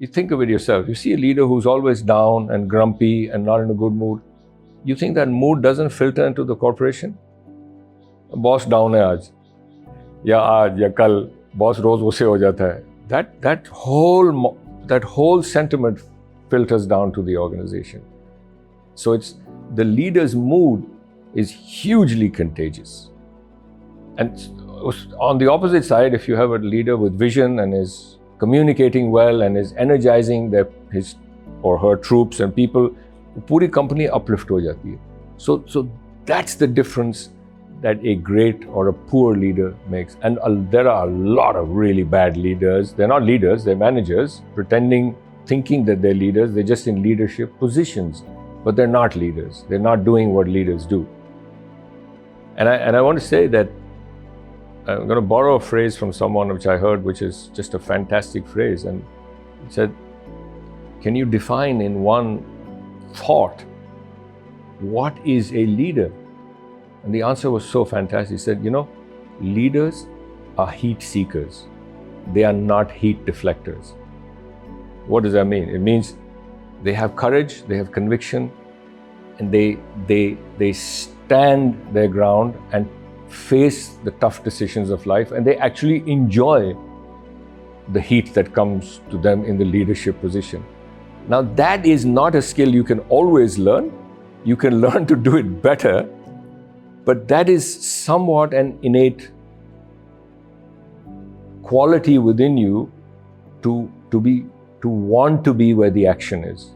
You think of it yourself. You see a leader who's always down and grumpy and not in a good mood. You think that mood doesn't filter into the corporation? Boss down है आज, या आज या कल boss रोज गुस्से हो जाता है. That whole sentiment filters down to the organization. So it's the leader's mood is hugely contagious. And on the opposite side, if you have a leader with vision and is communicating well and is energizing his or her troops and people, पूरी company uplift हो जाती है. So that's the difference that a great or a poor leader makes. And there are a lot of really bad leaders. They're not leaders, they're managers, thinking that they're leaders. They're just in leadership positions, but they're not leaders. They're not doing what leaders do. And I want to say that I'm going to borrow a phrase from someone which I heard, which is just a fantastic phrase. And it said, can you define in one thought what is a leader? And the answer was so fantastic. He said, leaders are heat seekers. They are not heat deflectors. What does that mean? It means they have courage, they have conviction, and they stand their ground and face the tough decisions of life, and they actually enjoy the heat that comes to them in the leadership position. Now, that is not a skill you can always learn. You can learn to do it better, but that is somewhat an innate quality within you to want to be where the action is.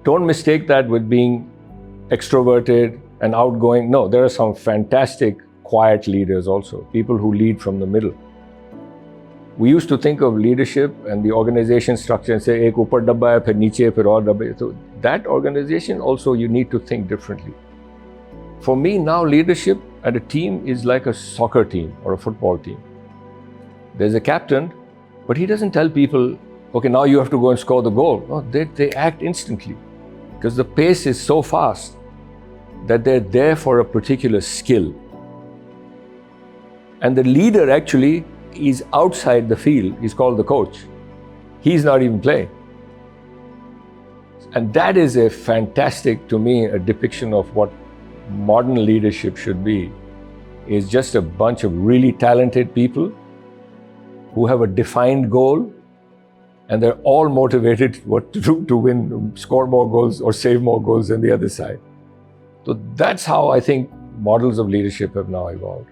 Don't mistake that with being extroverted and outgoing. No, there are some fantastic quiet leaders also, people who lead from the middle. We used to think of leadership and the organization structure and say, ek upar dabba hai, phir niche, phir aur dabba hai. So that organization also you need to think differently. For me now, leadership at a team is like a soccer team or a football team. There's a captain, but he doesn't tell people, okay, now you have to go and score the goal. No, they act instantly because the pace is so fast that they're there for a particular skill. And the leader actually is outside the field. He's called the coach. He's not even playing. And that is a fantastic, to me, a depiction of what modern leadership should be. Is just a bunch of really talented people who have a defined goal, and they're all motivated what to do to win, score more goals or save more goals than the other side. So that's how I think models of leadership have now evolved.